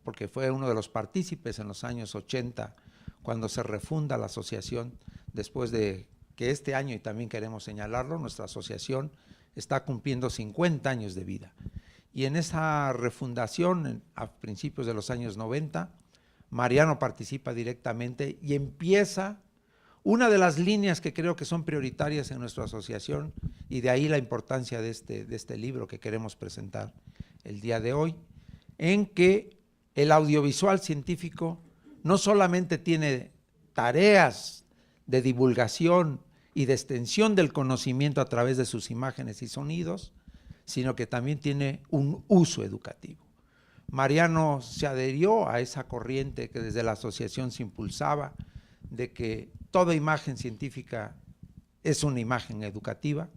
porque fue uno de los partícipes en los años 80, cuando se refunda la asociación, después de que este año, y también queremos señalarlo, nuestra asociación está cumpliendo 50 años de vida. Y en esa refundación, a principios de los años 90, Mariano participa directamente y empieza una de las líneas que creo que son prioritarias en nuestra asociación, y de ahí la importancia de este libro que queremos presentar el día de hoy, en que el audiovisual científico no solamente tiene tareas de divulgación y de extensión del conocimiento a través de sus imágenes y sonidos, sino que también tiene un uso educativo. Mariano se adherió a esa corriente que desde la asociación se impulsaba, de que toda imagen científica es una imagen educativa,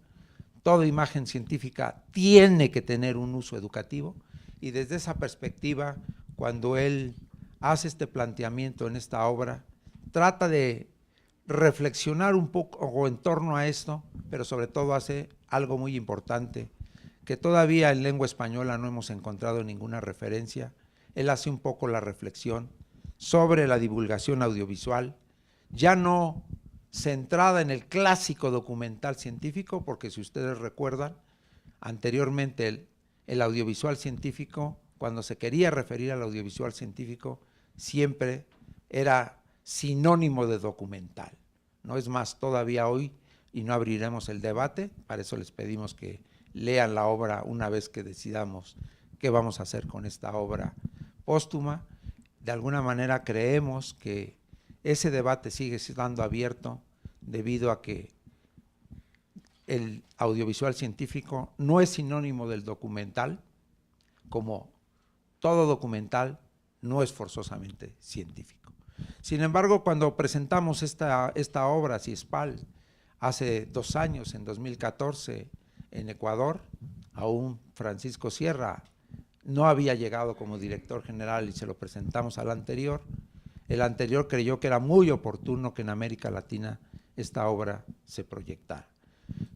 toda imagen científica tiene que tener un uso educativo, y desde esa perspectiva, cuando él hace este planteamiento en esta obra, trata de reflexionar un poco en torno a esto, pero sobre todo hace algo muy importante, que todavía en lengua española no hemos encontrado ninguna referencia. Él hace un poco la reflexión sobre la divulgación audiovisual, ya no centrada en el clásico documental científico, porque si ustedes recuerdan, anteriormente el audiovisual científico, cuando se quería referir al audiovisual científico, siempre era sinónimo de documental. No es más, todavía hoy, y no abriremos el debate, para eso les pedimos que lean la obra una vez que decidamos qué vamos a hacer con esta obra póstuma. De alguna manera creemos que ese debate sigue estando abierto debido a que el audiovisual científico no es sinónimo del documental, como todo documental no es forzosamente científico. Sin embargo, cuando presentamos esta obra, CIESPAL, hace 2 años, en 2014, en Ecuador, aún Francisco Sierra no había llegado como director general y se lo presentamos al anterior. El anterior creyó que era muy oportuno que en América Latina esta obra se proyectara.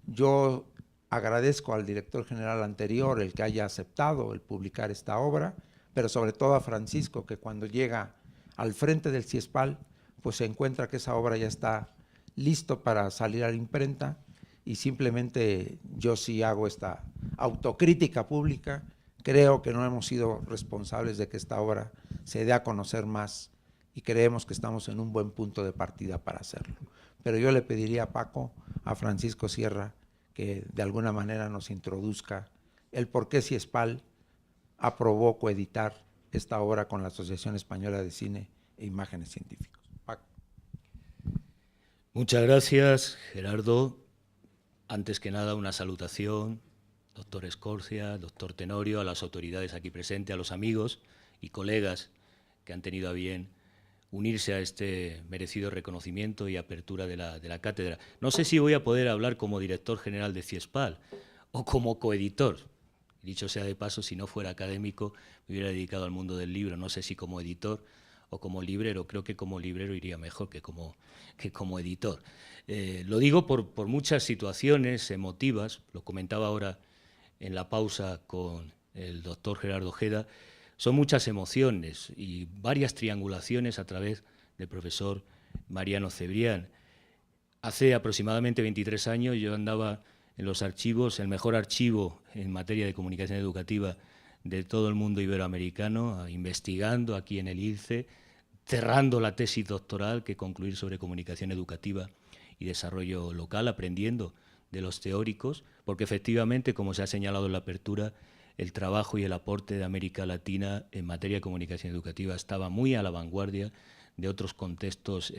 Yo agradezco al director general anterior el que haya aceptado el publicar esta obra, pero sobre todo a Francisco, que cuando llega al frente del CIESPAL, pues se encuentra que esa obra ya está listo para salir a la imprenta, y simplemente yo sí hago esta autocrítica pública. Creo que no hemos sido responsables de que esta obra se dé a conocer más, y creemos que estamos en un buen punto de partida para hacerlo. Pero yo le pediría a Paco, a Francisco Sierra, que de alguna manera nos introduzca el por qué CIESPAL aprobó coeditar esta obra con la Asociación Española de Cine e Imágenes Científicos. Paco. Muchas gracias, Gerardo. Antes que nada, una salutación, doctor Escorcia, doctor Tenorio, a las autoridades aquí presentes, a los amigos y colegas que han tenido a bien unirse a este merecido reconocimiento y apertura de la cátedra. No sé si voy a poder hablar como director general de CIESPAL o como coeditor. Dicho sea de paso, si no fuera académico, me hubiera dedicado al mundo del libro. No sé si como editor o como librero. Creo que como librero iría mejor que como editor. Lo digo por muchas situaciones emotivas, lo comentaba ahora en la pausa con el doctor Gerardo Ojeda. Son muchas emociones y varias triangulaciones a través del profesor Mariano Cebrián. Hace aproximadamente 23 años yo andaba en los archivos, el mejor archivo en materia de comunicación educativa de todo el mundo iberoamericano, investigando aquí en el ILCE, cerrando la tesis doctoral que concluir sobre comunicación educativa y desarrollo local, aprendiendo de los teóricos, porque efectivamente, como se ha señalado en la apertura, el trabajo y el aporte de América Latina en materia de comunicación educativa estaba muy a la vanguardia de otros contextos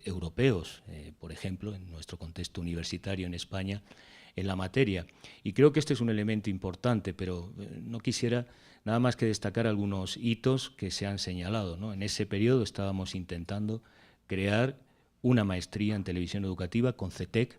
europeos, por ejemplo, en nuestro contexto universitario en España, en la materia. Y creo que este es un elemento importante, pero no quisiera nada más que destacar algunos hitos que se han señalado, ¿no? En ese periodo estábamos intentando crear una maestría en televisión educativa con CETEC,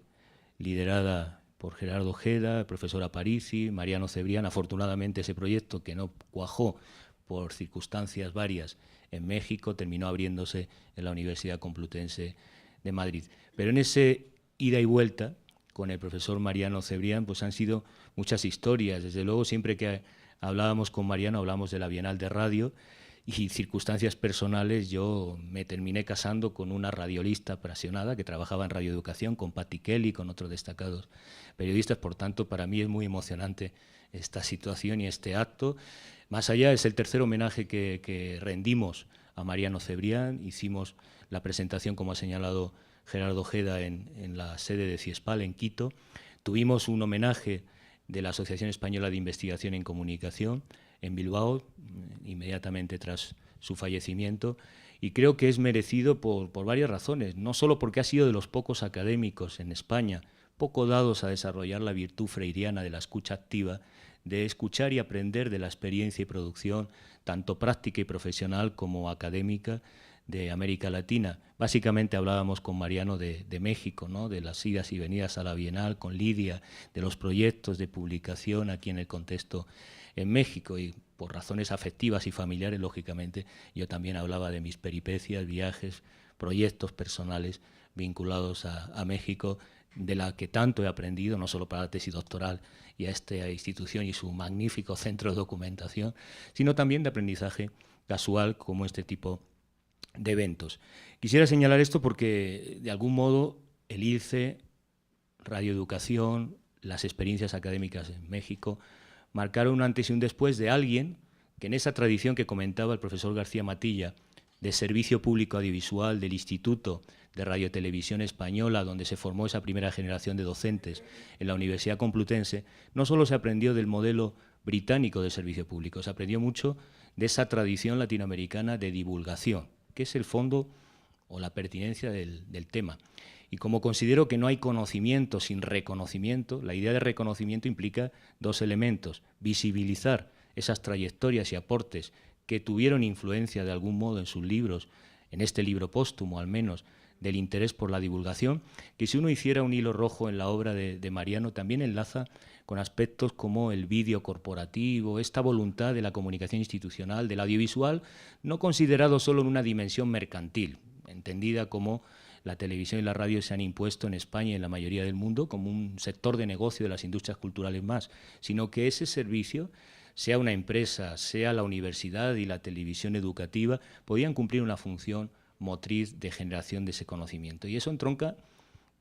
liderada por Gerardo Ojeda, el profesor Aparici, Mariano Cebrián. Afortunadamente ese proyecto, que no cuajó por circunstancias varias en México, terminó abriéndose en la Universidad Complutense de Madrid. Pero en ese ida y vuelta con el profesor Mariano Cebrián, pues han sido muchas historias. Desde luego, siempre que hablábamos con Mariano, hablamos de la Bienal de Radio, y circunstancias personales yo me terminé casando con una radiolista apasionada que trabajaba en radioeducación, con Patti Kelly, con otros destacados periodistas. Por tanto, para mí es muy emocionante esta situación y este acto. Más allá, es el tercer homenaje que rendimos a Mariano Cebrián. Hicimos la presentación, como ha señalado Gerardo Ojeda, en la sede de CIESPAL, en Quito. Tuvimos un homenaje de la Asociación Española de Investigación en Comunicación en Bilbao, inmediatamente tras su fallecimiento, y creo que es merecido por varias razones, no solo porque ha sido de los pocos académicos en España poco dados a desarrollar la virtud freiriana de la escucha activa, de escuchar y aprender de la experiencia y producción, tanto práctica y profesional como académica, de América Latina. Básicamente hablábamos con Mariano de México, ¿no?, de las idas y venidas a la Bienal, con Lidia, de los proyectos de publicación aquí en el contexto en México, y por razones afectivas y familiares, lógicamente, yo también hablaba de mis peripecias, viajes, proyectos personales vinculados a México, de la que tanto he aprendido, no solo para la tesis doctoral y a esta institución y su magnífico centro de documentación, sino también de aprendizaje casual como este tipo de eventos. Quisiera señalar esto porque, de algún modo, el ILCE, radioeducación, las experiencias académicas en México, marcaron un antes y un después de alguien que, en esa tradición que comentaba el profesor García Matilla, de servicio público audiovisual del Instituto de Radiotelevisión Española, donde se formó esa primera generación de docentes en la Universidad Complutense, no solo se aprendió del modelo británico de servicio público, se aprendió mucho de esa tradición latinoamericana de divulgación, que es el fondo o la pertinencia del tema. Y como considero que no hay conocimiento sin reconocimiento, la idea de reconocimiento implica dos elementos: visibilizar esas trayectorias y aportes que tuvieron influencia de algún modo en sus libros, en este libro póstumo al menos, del interés por la divulgación, que si uno hiciera un hilo rojo en la obra de Mariano, también enlaza con aspectos como el vídeo corporativo, esta voluntad de la comunicación institucional, del audiovisual, no considerado solo en una dimensión mercantil, entendida como la televisión y la radio se han impuesto en España y en la mayoría del mundo como un sector de negocio de las industrias culturales más, sino que ese servicio, sea una empresa, sea la universidad y la televisión educativa, podían cumplir una función motriz de generación de ese conocimiento. Y eso entronca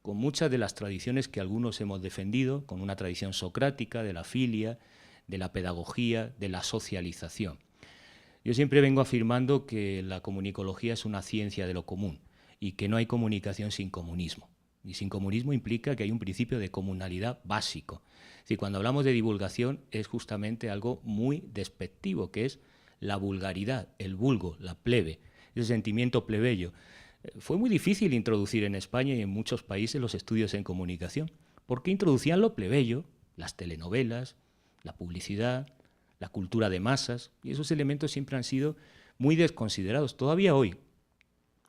con muchas de las tradiciones que algunos hemos defendido, con una tradición socrática de la filia, de la pedagogía, de la socialización. Yo siempre vengo afirmando que la comunicología es una ciencia de lo común y que no hay comunicación sin comunismo. Y sin comunismo implica que hay un principio de comunalidad básico. Es decir, cuando hablamos de divulgación es justamente algo muy despectivo, que es la vulgaridad, el vulgo, la plebe, ese sentimiento plebeyo. Fue muy difícil introducir en España y en muchos países los estudios en comunicación, porque introducían lo plebeyo, las telenovelas, la publicidad, la cultura de masas, y esos elementos siempre han sido muy desconsiderados. Todavía hoy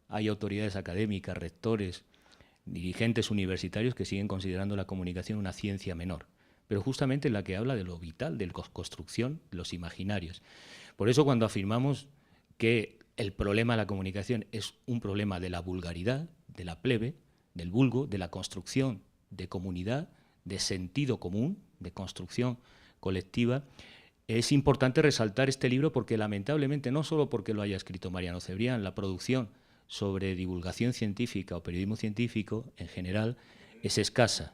hay autoridades académicas, rectores, dirigentes universitarios que siguen considerando la comunicación una ciencia menor, pero justamente la que habla de lo vital, de la construcción de los imaginarios. Por eso, cuando afirmamos que el problema de la comunicación es un problema de la vulgaridad, de la plebe, del vulgo, de la construcción de comunidad, de sentido común, de construcción colectiva, es importante resaltar este libro porque, lamentablemente, no solo porque lo haya escrito Mariano Cebrián, la producción sobre divulgación científica o periodismo científico en general es escasa,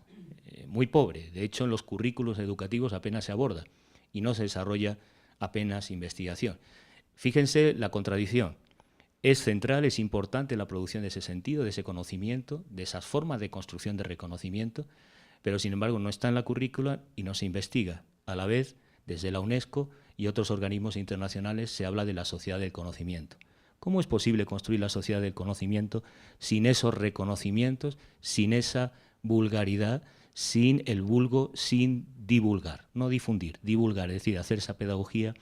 muy pobre. De hecho, en los currículos educativos apenas se aborda y no se desarrolla apenas investigación. Fíjense la contradicción. Es central, es importante la producción de ese sentido, de ese conocimiento, de esas formas de construcción de reconocimiento, pero sin embargo no está en la currícula y no se investiga. A la vez, desde la UNESCO y otros organismos internacionales se habla de la sociedad del conocimiento. ¿Cómo es posible construir la sociedad del conocimiento sin esos reconocimientos, sin esa vulgaridad, sin el vulgo, sin divulgar? No difundir, divulgar, es decir, hacer esa pedagogía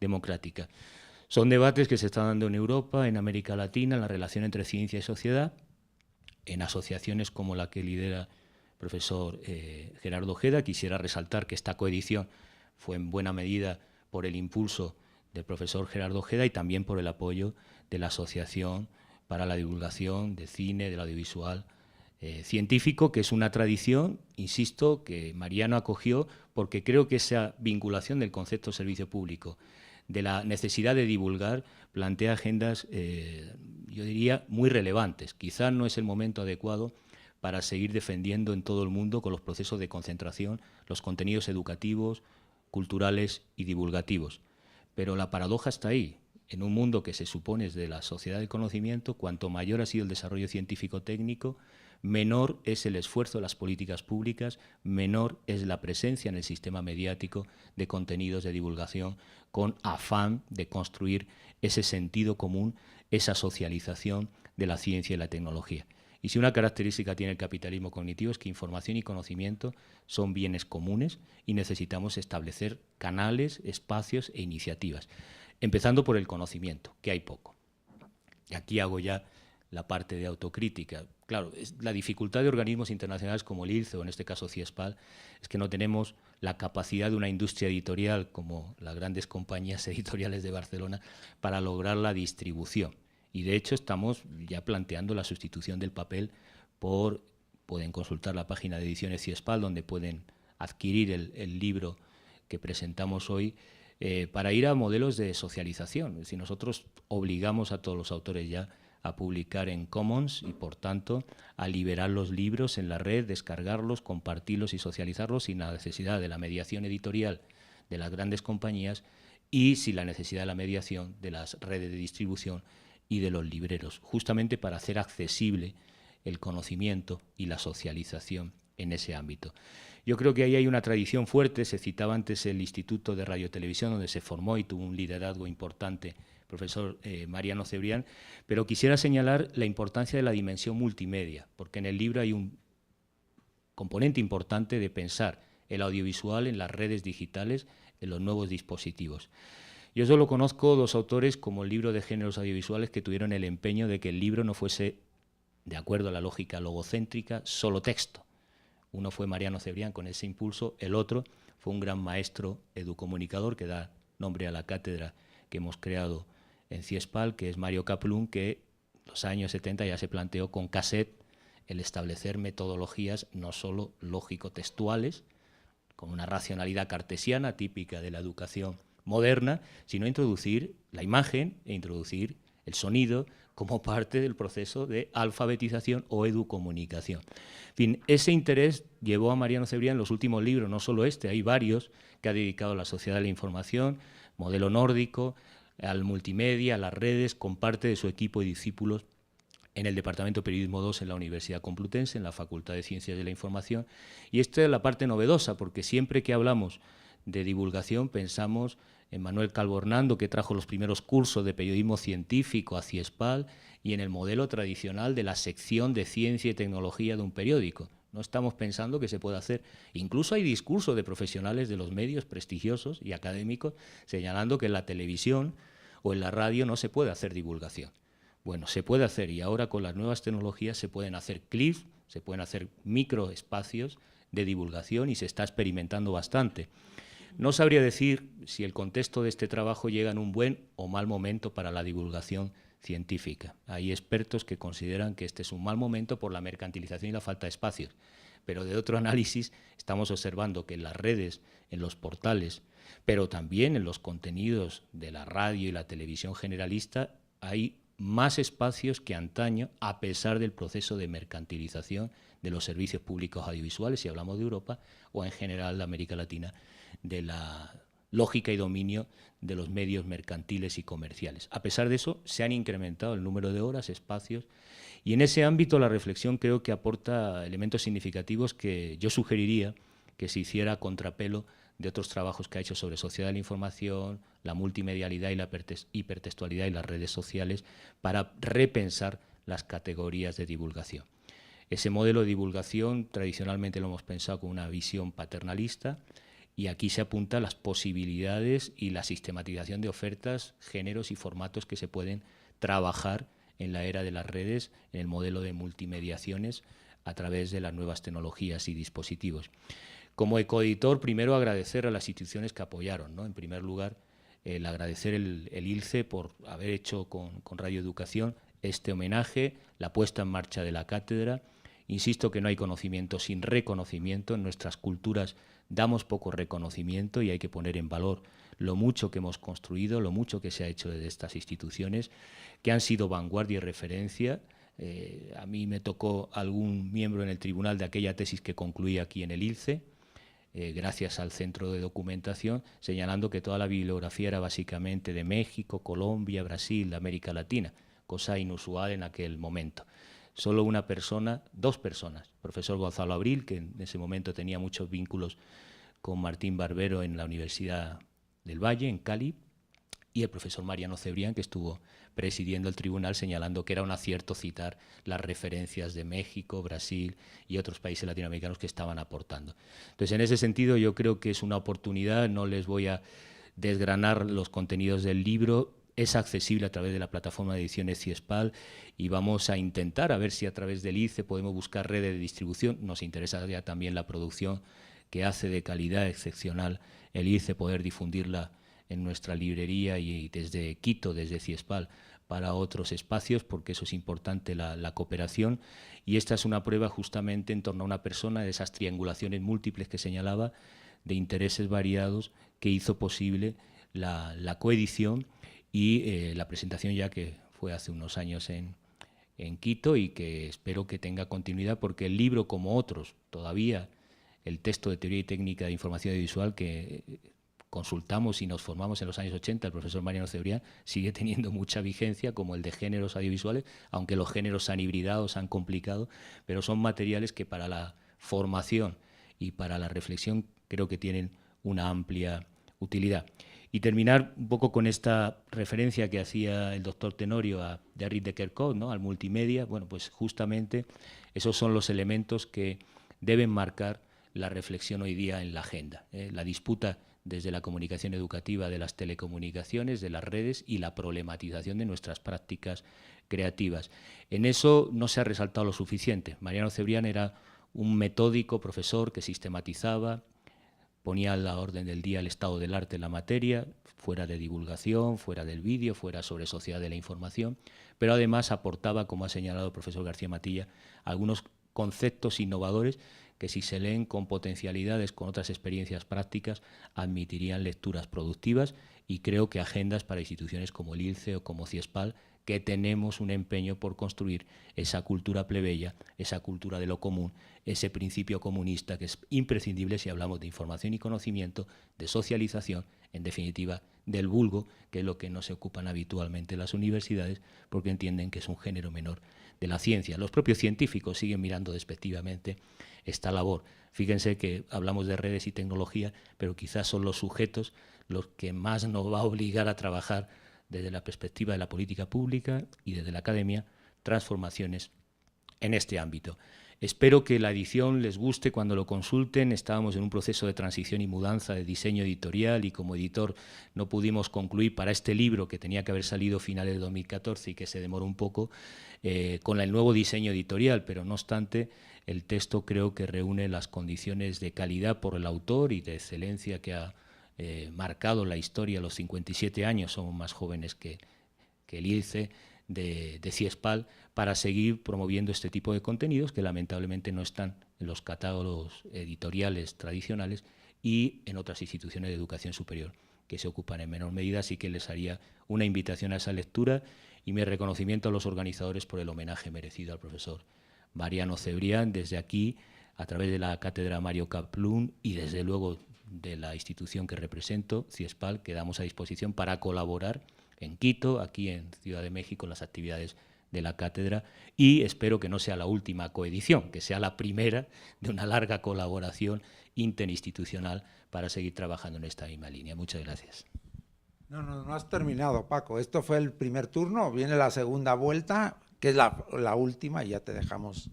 democrática. Son debates que se están dando en Europa, en América Latina, en la relación entre ciencia y sociedad, en asociaciones como la que lidera el profesor Gerardo Ojeda. Quisiera resaltar que esta coedición fue en buena medida por el impulso del profesor Gerardo Ojeda y también por el apoyo de la Asociación para la Divulgación de Cine, del Audiovisual Científico, que es una tradición, insisto, que Mariano acogió porque creo que esa vinculación del concepto de servicio público, de la necesidad de divulgar, plantea agendas, yo diría, muy relevantes. Quizás no es el momento adecuado para seguir defendiendo en todo el mundo con los procesos de concentración los contenidos educativos, culturales y divulgativos. Pero la paradoja está ahí. En un mundo que se supone es de la sociedad del conocimiento, cuanto mayor ha sido el desarrollo científico-técnico, menor es el esfuerzo de las políticas públicas, menor es la presencia en el sistema mediático de contenidos de divulgación con afán de construir ese sentido común, esa socialización de la ciencia y la tecnología. Y si una característica tiene el capitalismo cognitivo es que información y conocimiento son bienes comunes y necesitamos establecer canales, espacios e iniciativas. Empezando por el conocimiento, que hay poco. Y aquí hago ya la parte de autocrítica. Claro, la dificultad de organismos internacionales como el ILCE, o en este caso CIESPAL, es que no tenemos la capacidad de una industria editorial como las grandes compañías editoriales de Barcelona para lograr la distribución. Y de hecho estamos ya planteando la sustitución del papel pueden consultar la página de Ediciones CIESPAL, donde pueden adquirir el libro que presentamos hoy, para ir a modelos de socialización. Es decir, nosotros obligamos a todos los autores ya a publicar en Commons y, por tanto, a liberar los libros en la red, descargarlos, compartirlos y socializarlos sin la necesidad de la mediación editorial de las grandes compañías y sin la necesidad de la mediación de las redes de distribución y de los libreros, justamente para hacer accesible el conocimiento y la socialización en ese ámbito. Yo creo que ahí hay una tradición fuerte. Se citaba antes el Instituto de Radiotelevisión, donde se formó y tuvo un liderazgo importante el profesor Mariano Cebrián, pero quisiera señalar la importancia de la dimensión multimedia, porque en el libro hay un componente importante de pensar el audiovisual en las redes digitales, en los nuevos dispositivos. Yo solo conozco dos autores como el libro de géneros audiovisuales que tuvieron el empeño de que el libro no fuese, de acuerdo a la lógica logocéntrica, solo texto. Uno fue Mariano Cebrián con ese impulso, el otro fue un gran maestro educomunicador que da nombre a la cátedra que hemos creado en CIESPAL, que es Mario Kaplun, que en los años 70 ya se planteó con cassette el establecer metodologías no solo lógico-textuales, con una racionalidad cartesiana típica de la educación moderna, sino introducir la imagen e introducir el sonido como parte del proceso de alfabetización o educomunicación. En fin, ese interés llevó a Mariano Cebrián en los últimos libros, no solo este, hay varios que ha dedicado a la sociedad de la información, modelo nórdico, al multimedia, a las redes, con parte de su equipo de discípulos en el Departamento de Periodismo 2 en la Universidad Complutense, en la Facultad de Ciencias de la Información. Y esta es la parte novedosa, porque siempre que hablamos de divulgación pensamos en Manuel Calvo Hernando, que trajo los primeros cursos de periodismo científico a CIESPAL, y en el modelo tradicional de la sección de ciencia y tecnología de un periódico. No estamos pensando que se pueda hacer. Incluso hay discursos de profesionales de los medios prestigiosos y académicos señalando que en la televisión o en la radio no se puede hacer divulgación. Bueno, se puede hacer, y ahora con las nuevas tecnologías se pueden hacer clips, se pueden hacer microespacios de divulgación y se está experimentando bastante. No sabría decir si el contexto de este trabajo llega en un buen o mal momento para la divulgación científica. Hay expertos que consideran que este es un mal momento por la mercantilización y la falta de espacios, pero de otro análisis estamos observando que en las redes, en los portales, pero también en los contenidos de la radio y la televisión generalista hay más espacios que antaño, a pesar del proceso de mercantilización de los servicios públicos audiovisuales, si hablamos de Europa, o en general de América Latina, de la lógica y dominio de los medios mercantiles y comerciales. A pesar de eso, se han incrementado el número de horas, espacios, y en ese ámbito la reflexión creo que aporta elementos significativos que yo sugeriría que se hiciera a contrapelo de otros trabajos que ha hecho sobre sociedad de la información, la multimedialidad y la hipertextualidad y las redes sociales, para repensar las categorías de divulgación. Ese modelo de divulgación tradicionalmente lo hemos pensado con una visión paternalista, y aquí se apunta las posibilidades y la sistematización de ofertas, géneros y formatos que se pueden trabajar en la era de las redes, en el modelo de multimediaciones a través de las nuevas tecnologías y dispositivos. Como ecoeditor, primero agradecer a las instituciones que apoyaron, ¿no? En primer lugar, el agradecer el ILCE por haber hecho con Radio Educación este homenaje, la puesta en marcha de la cátedra Insisto que no hay conocimiento sin reconocimiento. En nuestras culturas damos poco reconocimiento y hay que poner en valor lo mucho que hemos construido, lo mucho que se ha hecho desde estas instituciones, que han sido vanguardia y referencia. A mí me tocó algún miembro en el tribunal de aquella tesis que concluí aquí en el ILCE, gracias al centro de documentación, señalando que toda la bibliografía era básicamente de México, Colombia, Brasil, América Latina, cosa inusual en aquel momento. Solo una persona, dos personas, el profesor Gonzalo Abril, que en ese momento tenía muchos vínculos con Martín Barbero en la Universidad del Valle, en Cali, y el profesor Mariano Cebrián, que estuvo presidiendo el tribunal, señalando que era un acierto citar las referencias de México, Brasil y otros países latinoamericanos que estaban aportando. Entonces, en ese sentido, yo creo que es una oportunidad. No les voy a desgranar los contenidos del libro. Es accesible a través de la plataforma de ediciones CIESPAL y vamos a intentar a ver si a través del ILCE podemos buscar redes de distribución. Nos interesa ya también la producción que hace de calidad excepcional el ILCE, poder difundirla en nuestra librería y desde Quito, desde CIESPAL, para otros espacios, porque eso es importante, la cooperación. Y esta es una prueba justamente en torno a una persona, de esas triangulaciones múltiples que señalaba, de intereses variados, que hizo posible la coedición y la presentación, ya que fue hace unos años en Quito, y que espero que tenga continuidad, porque el libro, como otros, todavía el texto de teoría y técnica de información audiovisual que consultamos y nos formamos en los años 80, el profesor Mariano Cebrián, sigue teniendo mucha vigencia, como el de géneros audiovisuales, aunque los géneros se han hibridado, se han complicado, pero son materiales que para la formación y para la reflexión creo que tienen una amplia utilidad. Y terminar un poco con esta referencia que hacía el doctor Tenorio a Derrida de Kerckhoff, ¿no?, al multimedia. Bueno, pues justamente esos son los elementos que deben marcar la reflexión hoy día en la agenda. La disputa desde la comunicación educativa de las telecomunicaciones, de las redes, y la problematización de nuestras prácticas creativas. En eso no se ha resaltado lo suficiente. Mariano Cebrián era un metódico profesor que sistematizaba, ponía a la orden del día el estado del arte en la materia, fuera de divulgación, fuera del vídeo, fuera sobre sociedad de la información, pero además aportaba, como ha señalado el profesor García Matilla, algunos conceptos innovadores que, si se leen con potencialidades, con otras experiencias prácticas, admitirían lecturas productivas, y creo que agendas para instituciones como el ILCE o como CIESPAL, que tenemos un empeño por construir esa cultura plebeya, esa cultura de lo común, ese principio comunista que es imprescindible si hablamos de información y conocimiento, de socialización, en definitiva, del vulgo, que es lo que no se ocupan habitualmente las universidades, porque entienden que es un género menor de la ciencia. Los propios científicos siguen mirando despectivamente esta labor. Fíjense que hablamos de redes y tecnología, pero quizás son los sujetos los que más nos va a obligar a trabajar desde la perspectiva de la política pública y desde la academia, transformaciones en este ámbito. Espero que la edición les guste cuando lo consulten. Estábamos en un proceso de transición y mudanza de diseño editorial, y como editor no pudimos concluir para este libro, que tenía que haber salido finales de 2014 y que se demoró un poco, con el nuevo diseño editorial, pero no obstante el texto creo que reúne las condiciones de calidad por el autor y de excelencia que ha marcado la historia. A los 57 años, somos más jóvenes que el ILCE, de CIESPAL, para seguir promoviendo este tipo de contenidos que lamentablemente no están en los catálogos editoriales tradicionales y en otras instituciones de educación superior que se ocupan en menor medida. Así que les haría una invitación a esa lectura, y mi reconocimiento a los organizadores por el homenaje merecido al profesor Mariano Cebrián, desde aquí, a través de la Cátedra Mario Kaplún y desde luego de la institución que represento, CIESPAL, que damos a disposición para colaborar en Quito, aquí en Ciudad de México, en las actividades de la cátedra, y espero que no sea la última coedición, que sea la primera de una larga colaboración interinstitucional para seguir trabajando en esta misma línea. Muchas gracias. No has terminado, Paco. Esto fue el primer turno, viene la segunda vuelta, que es la última, y ya te dejamos.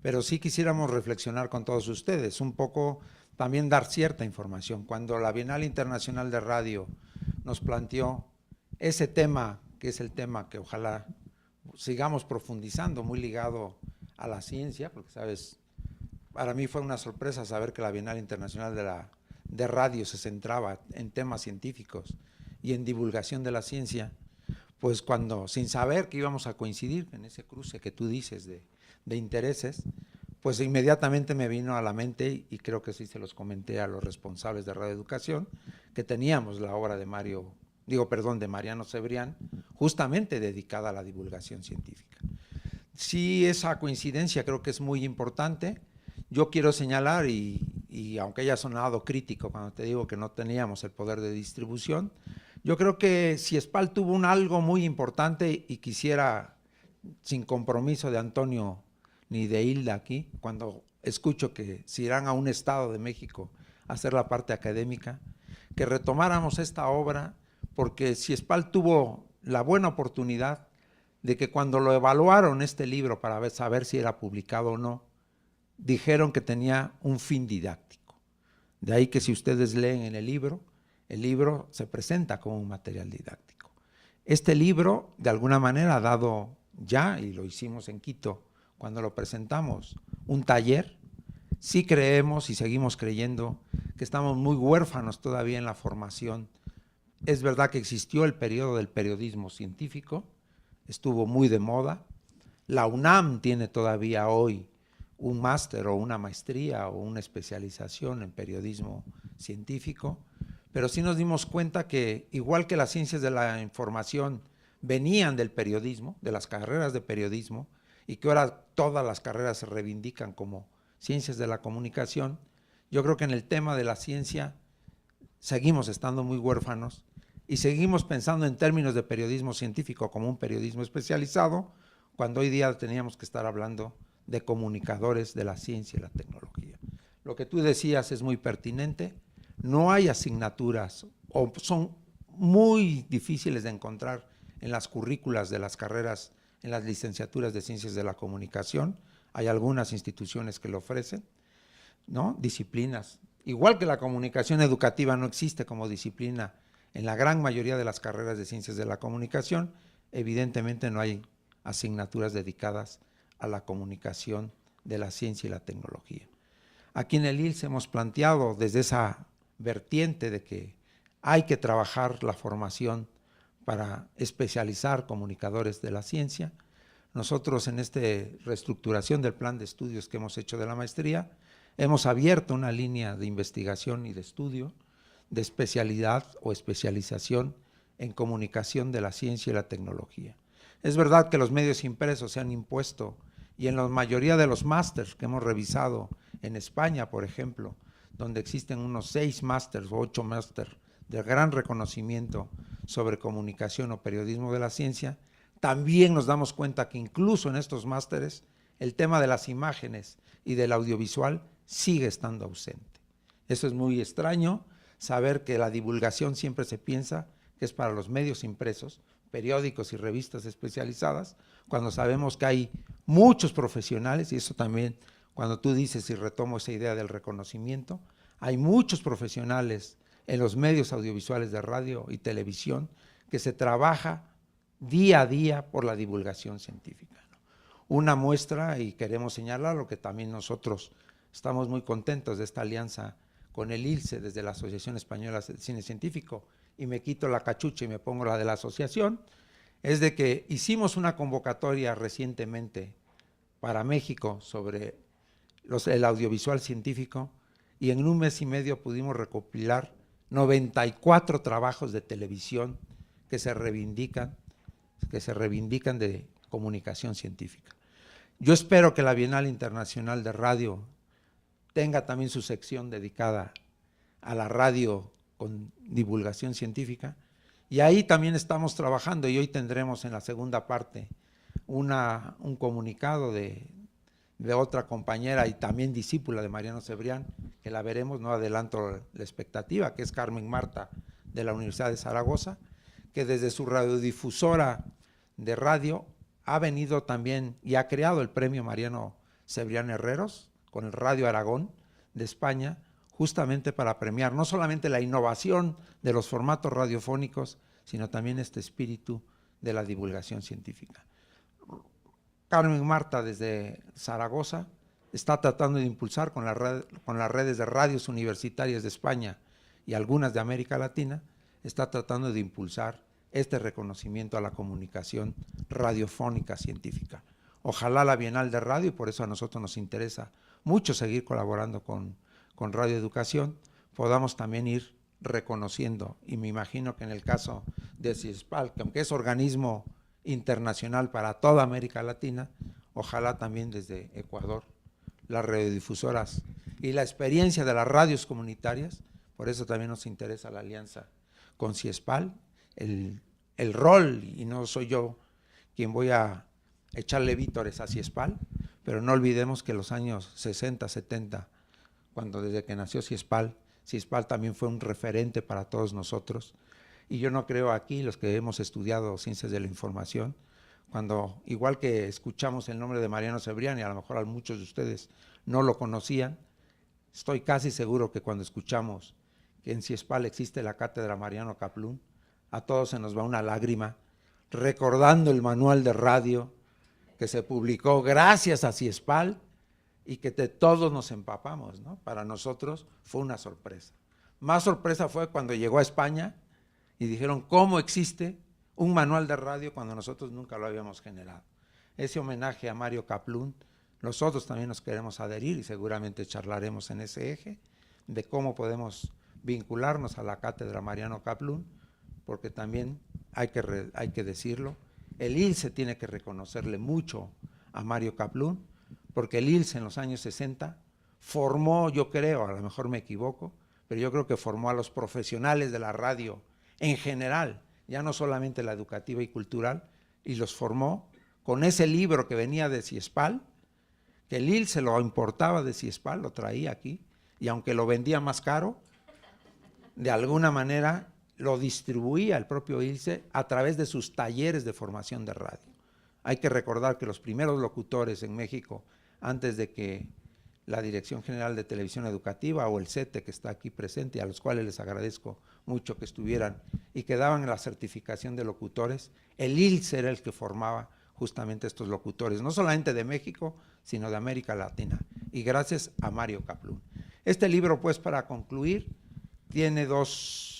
Pero sí quisiéramos reflexionar con todos ustedes, un poco también dar cierta información. Cuando la Bienal Internacional de Radio nos planteó ese tema, que es el tema que ojalá sigamos profundizando, muy ligado a la ciencia, porque, sabes, para mí fue una sorpresa saber que la Bienal Internacional de Radio se centraba en temas científicos y en divulgación de la ciencia, pues cuando, sin saber que íbamos a coincidir en ese cruce que tú dices de intereses, pues inmediatamente me vino a la mente, y creo que sí se los comenté a los responsables de Radio Educación, que teníamos la obra de Mariano Cebrián, justamente dedicada a la divulgación científica. Sí, esa coincidencia creo que es muy importante. Yo quiero señalar, y aunque haya sonado crítico cuando te digo que no teníamos el poder de distribución, yo creo que CIESPAL tuvo algo muy importante, y quisiera, sin compromiso de Antonio ni de Hilda aquí, cuando escucho que se irán a un estado de México a hacer la parte académica, que retomáramos esta obra, porque CIESPAL tuvo la buena oportunidad de que cuando lo evaluaron este libro para saber si era publicado o no, dijeron que tenía un fin didáctico. De ahí que si ustedes leen en el libro se presenta como un material didáctico. Este libro, de alguna manera, ha dado ya, y lo hicimos en Quito cuando lo presentamos, un taller. Sí creemos y seguimos creyendo que estamos muy huérfanos todavía en la formación. Es verdad que existió el periodo del periodismo científico, estuvo muy de moda. La UNAM tiene todavía hoy un máster o una maestría o una especialización en periodismo científico, pero sí nos dimos cuenta que, igual que las ciencias de la información venían del periodismo, de las carreras de periodismo, y que ahora todas las carreras se reivindican como ciencias de la comunicación, yo creo que en el tema de la ciencia seguimos estando muy huérfanos y seguimos pensando en términos de periodismo científico como un periodismo especializado, cuando hoy día teníamos que estar hablando de comunicadores de la ciencia y la tecnología. Lo que tú decías es muy pertinente. No hay asignaturas, o son muy difíciles de encontrar en las currículas de las carreras, en las licenciaturas de Ciencias de la Comunicación. Hay algunas instituciones que lo ofrecen, ¿no? Disciplinas. Igual que la comunicación educativa no existe como disciplina en la gran mayoría de las carreras de Ciencias de la Comunicación, evidentemente no hay asignaturas dedicadas a la comunicación de la ciencia y la tecnología. Aquí en el ILS hemos planteado desde esa vertiente de que hay que trabajar la formación para especializar comunicadores de la ciencia. Nosotros en esta reestructuración del plan de estudios que hemos hecho de la maestría, hemos abierto una línea de investigación y de estudio, de especialidad o especialización en comunicación de la ciencia y la tecnología. Es verdad que los medios impresos se han impuesto, y en la mayoría de los másters que hemos revisado en España, por ejemplo, donde existen unos 6 másters o 8 másters de gran reconocimiento sobre comunicación o periodismo de la ciencia, también nos damos cuenta que incluso en estos másteres el tema de las imágenes y del audiovisual sigue estando ausente. Eso es muy extraño, saber que la divulgación siempre se piensa que es para los medios impresos, periódicos y revistas especializadas, cuando sabemos que hay muchos profesionales, y eso también cuando tú dices, y retomo esa idea del reconocimiento, hay muchos profesionales en los medios audiovisuales de radio y televisión que se trabaja día a día por la divulgación científica, ¿no? Una muestra, y queremos señalarlo, que también nosotros estamos muy contentos de esta alianza con el ILSE desde la Asociación Española de Cine Científico, y me quito la cachucha y me pongo la de la asociación, es de que hicimos una convocatoria recientemente para México sobre el audiovisual científico, y en un mes y medio pudimos recopilar 94 trabajos de televisión que se reivindican de comunicación científica. Yo espero que la Bienal Internacional de Radio tenga también su sección dedicada a la radio con divulgación científica, y ahí también estamos trabajando, y hoy tendremos en la segunda parte un comunicado de otra compañera y también discípula de Mariano Cebrián, que la veremos, no adelanto la expectativa, que es Carmen Marta de la Universidad de Zaragoza, que desde su radiodifusora de radio ha venido también y ha creado el premio Mariano Cebrián Herreros con el Radio Aragón de España, justamente para premiar no solamente la innovación de los formatos radiofónicos, sino también este espíritu de la divulgación científica. Carmen Marta desde Zaragoza está tratando de impulsar con las redes de radios universitarias de España y algunas de América Latina, está tratando de impulsar este reconocimiento a la comunicación radiofónica científica. Ojalá la Bienal de Radio, y por eso a nosotros nos interesa mucho seguir colaborando con Radio Educación, podamos también ir reconociendo, y me imagino que en el caso de CIESPAL, que aunque es organismo internacional para toda América Latina, ojalá también desde Ecuador, las radiodifusoras y la experiencia de las radios comunitarias, por eso también nos interesa la alianza con CIESPAL, el rol, y no soy yo quien voy a echarle vítores a CIESPAL, pero no olvidemos que los años 60, 70, cuando desde que nació CIESPAL también fue un referente para todos nosotros, y yo no creo aquí, los que hemos estudiado ciencias de la información, cuando igual que escuchamos el nombre de Mariano Cebrián, y a lo mejor a muchos de ustedes no lo conocían, estoy casi seguro que cuando escuchamos que en CIESPAL existe la cátedra Mariano Kaplún, a todos se nos va una lágrima, recordando el manual de radio que se publicó gracias a CIESPAL y que todos nos empapamos, ¿no? Para nosotros fue una sorpresa. Más sorpresa fue cuando llegó a España y dijeron, ¿cómo existe un manual de radio cuando nosotros nunca lo habíamos generado? Ese homenaje a Mario Kaplún, nosotros también nos queremos adherir y seguramente charlaremos en ese eje de cómo podemos vincularnos a la cátedra Mariano Kaplún, porque también hay que decirlo, el ILSE tiene que reconocerle mucho a Mario Kaplún, porque el ILSE en los años 60 formó, yo creo, a lo mejor me equivoco, pero yo creo que formó a los profesionales de la radio en general, ya no solamente la educativa y cultural, y los formó con ese libro que venía de CIESPAL, que el ILSE lo importaba de CIESPAL, lo traía aquí, y aunque lo vendía más caro, de alguna manera lo distribuía el propio ILSE a través de sus talleres de formación de radio. Hay que recordar que los primeros locutores en México, antes de que la Dirección General de Televisión Educativa o el CETE, que está aquí presente, y a los cuales les agradezco mucho que estuvieran y que daban la certificación de locutores, el ILSE era el que formaba justamente estos locutores, no solamente de México, sino de América Latina, y gracias a Mario Kaplún. Este libro, pues, para concluir, tiene dos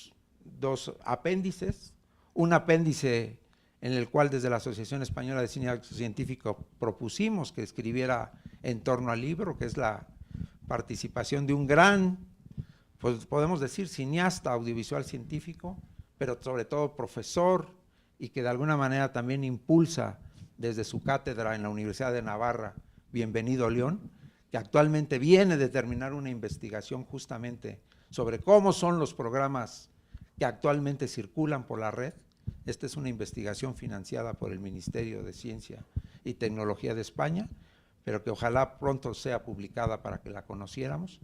apéndices, un apéndice en el cual desde la Asociación Española de Cine Científico propusimos que escribiera en torno al libro, que es la participación de un gran, pues podemos decir, cineasta audiovisual científico, pero sobre todo profesor, y que de alguna manera también impulsa desde su cátedra en la Universidad de Navarra, Bienvenido León, que actualmente viene de terminar una investigación justamente sobre cómo son los programas que actualmente circulan por la red. Esta es una investigación financiada por el Ministerio de Ciencia y Tecnología de España, pero que ojalá pronto sea publicada para que la conociéramos.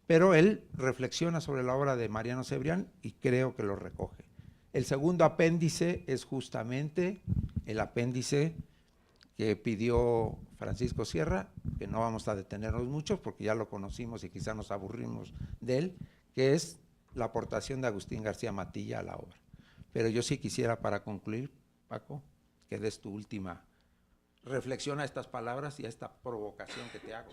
Pero él reflexiona sobre la obra de Mariano Cebrián y creo que lo recoge. El segundo apéndice es justamente el apéndice que pidió Francisco Sierra, que no vamos a detenernos mucho porque ya lo conocimos y quizá nos aburrimos de él, que es la aportación de Agustín García Matilla a la obra. Pero yo sí quisiera, para concluir, Paco, que des tu última reflexión a estas palabras y a esta provocación que te hago.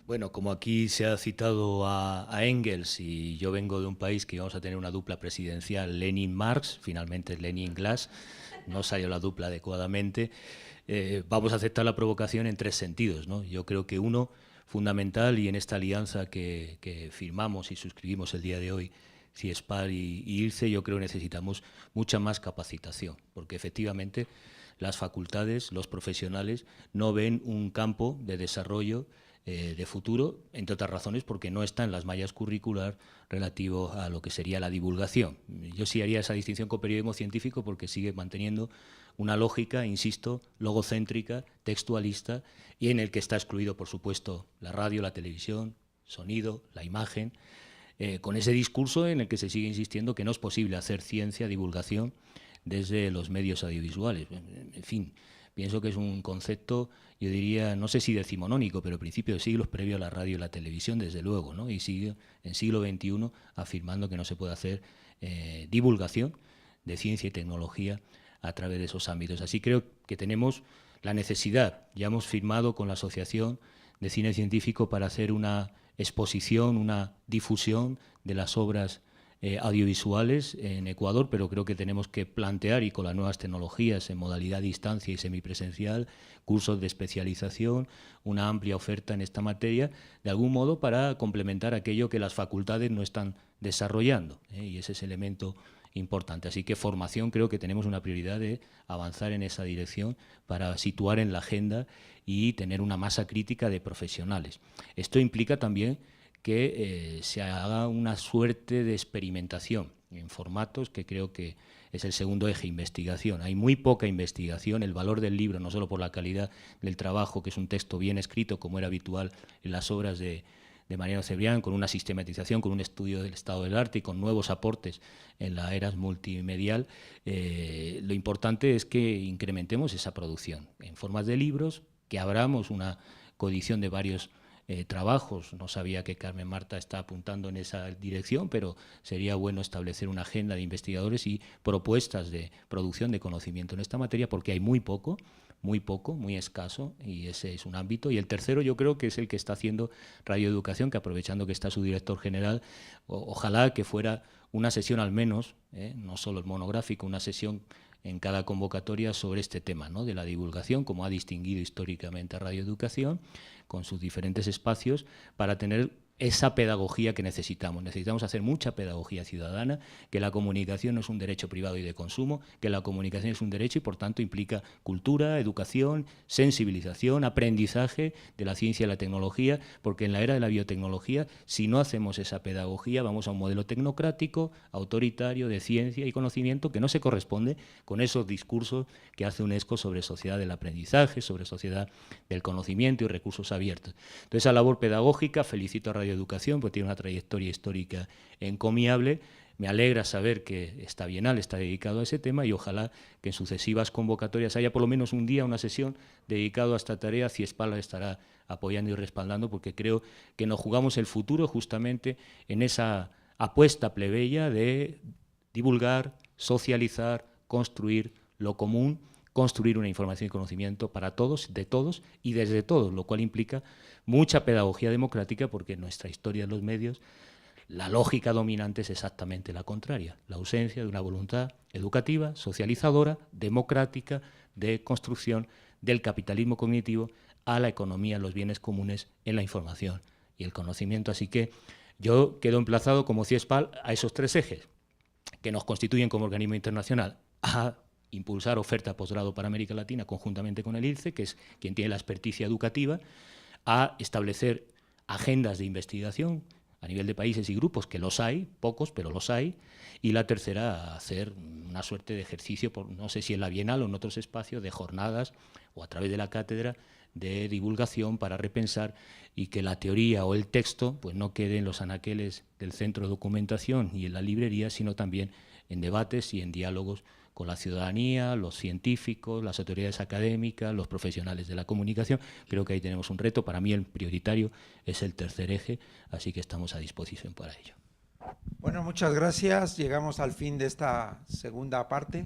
Bueno, como aquí se ha citado a Engels, y yo vengo de un país que íbamos a tener una dupla presidencial Lenin-Marx, finalmente Lenin-Glass, no salió la dupla adecuadamente, vamos a aceptar la provocación en tres sentidos, ¿no? Yo creo que uno, fundamental, y en esta alianza que firmamos y suscribimos el día de hoy, CIESPAL y ILCE, yo creo que necesitamos mucha más capacitación, porque efectivamente las facultades, los profesionales, no ven un campo de desarrollo de futuro, entre otras razones porque no está en las mallas curricular relativo a lo que sería la divulgación. Yo sí haría esa distinción con periodismo científico porque sigue manteniendo una lógica, insisto, logocéntrica, textualista, y en el que está excluido, por supuesto, la radio, la televisión, sonido, la imagen, con ese discurso en el que se sigue insistiendo que no es posible hacer ciencia, divulgación, desde los medios audiovisuales. En fin, pienso que es un concepto, yo diría, no sé si decimonónico, pero principio de siglos previo a la radio y la televisión, desde luego, ¿no? Y sigue en siglo XXI afirmando que no se puede hacer divulgación de ciencia y tecnología a través de esos ámbitos. Así creo que tenemos la necesidad, ya hemos firmado con la Asociación de Cine Científico para hacer una exposición, una difusión de las obras audiovisuales en Ecuador, pero creo que tenemos que plantear, y con las nuevas tecnologías en modalidad distancia y semipresencial, cursos de especialización, una amplia oferta en esta materia, de algún modo para complementar aquello que las facultades no están desarrollando, y ese es el elemento importante. Así que formación, creo que tenemos una prioridad de avanzar en esa dirección para situar en la agenda y tener una masa crítica de profesionales. Esto implica también que se haga una suerte de experimentación en formatos, que creo que es el segundo eje, investigación. Hay muy poca investigación, el valor del libro, no solo por la calidad del trabajo, que es un texto bien escrito, como era habitual en las obras de Mariano Cebrián, con una sistematización, con un estudio del estado del arte y con nuevos aportes en la era multimedial. Lo importante es que incrementemos esa producción en formas de libros, que abramos una coedición de varios trabajos. No sabía que Carmen Marta está apuntando en esa dirección, pero sería bueno establecer una agenda de investigadores y propuestas de producción de conocimiento en esta materia, porque hay muy poco, muy escaso, y ese es un ámbito. Y el tercero, yo creo que es el que está haciendo Radio Educación, que aprovechando que está su director general, ojalá que fuera una sesión al menos, no solo el monográfico, una sesión en cada convocatoria sobre este tema, ¿no?, de la divulgación, como ha distinguido históricamente a Radio Educación, con sus diferentes espacios, para tener esa pedagogía que necesitamos. Necesitamos hacer mucha pedagogía ciudadana, que la comunicación no es un derecho privado y de consumo, que la comunicación es un derecho y por tanto implica cultura, educación, sensibilización, aprendizaje de la ciencia y la tecnología, porque en la era de la biotecnología, si no hacemos esa pedagogía, vamos a un modelo tecnocrático, autoritario, de ciencia y conocimiento, que no se corresponde con esos discursos que hace UNESCO sobre sociedad del aprendizaje, sobre sociedad del conocimiento y recursos abiertos. Entonces, esa labor pedagógica, felicito a Radio Educación, porque tiene una trayectoria histórica encomiable. Me alegra saber que esta Bienal está dedicado a ese tema y ojalá que en sucesivas convocatorias haya por lo menos un día, una sesión dedicada a esta tarea. CIESPAL la estará apoyando y respaldando, porque creo que nos jugamos el futuro justamente en esa apuesta plebeya de divulgar, socializar, construir lo común, construir una información y conocimiento para todos, de todos y desde todos, lo cual implica mucha pedagogía democrática, porque en nuestra historia de los medios la lógica dominante es exactamente la contraria, la ausencia de una voluntad educativa, socializadora, democrática, de construcción del capitalismo cognitivo a la economía, los bienes comunes en la información y el conocimiento. Así que yo quedo emplazado como CIESPAL a esos tres ejes que nos constituyen como organismo internacional, a impulsar oferta de posgrado para América Latina conjuntamente con el ILCE, que es quien tiene la experticia educativa, a establecer agendas de investigación a nivel de países y grupos, que los hay, pocos, pero los hay, y la tercera, a hacer una suerte de ejercicio, no sé si en la Bienal o en otros espacios, de jornadas o a través de la cátedra, de divulgación para repensar, y que la teoría o el texto pues no quede en los anaqueles del centro de documentación y en la librería, sino también en debates y en diálogos con la ciudadanía, los científicos, las autoridades académicas, los profesionales de la comunicación. Creo que ahí tenemos un reto. Para mí el prioritario es el tercer eje, así que estamos a disposición para ello. Bueno, muchas gracias. Llegamos al fin de esta segunda parte.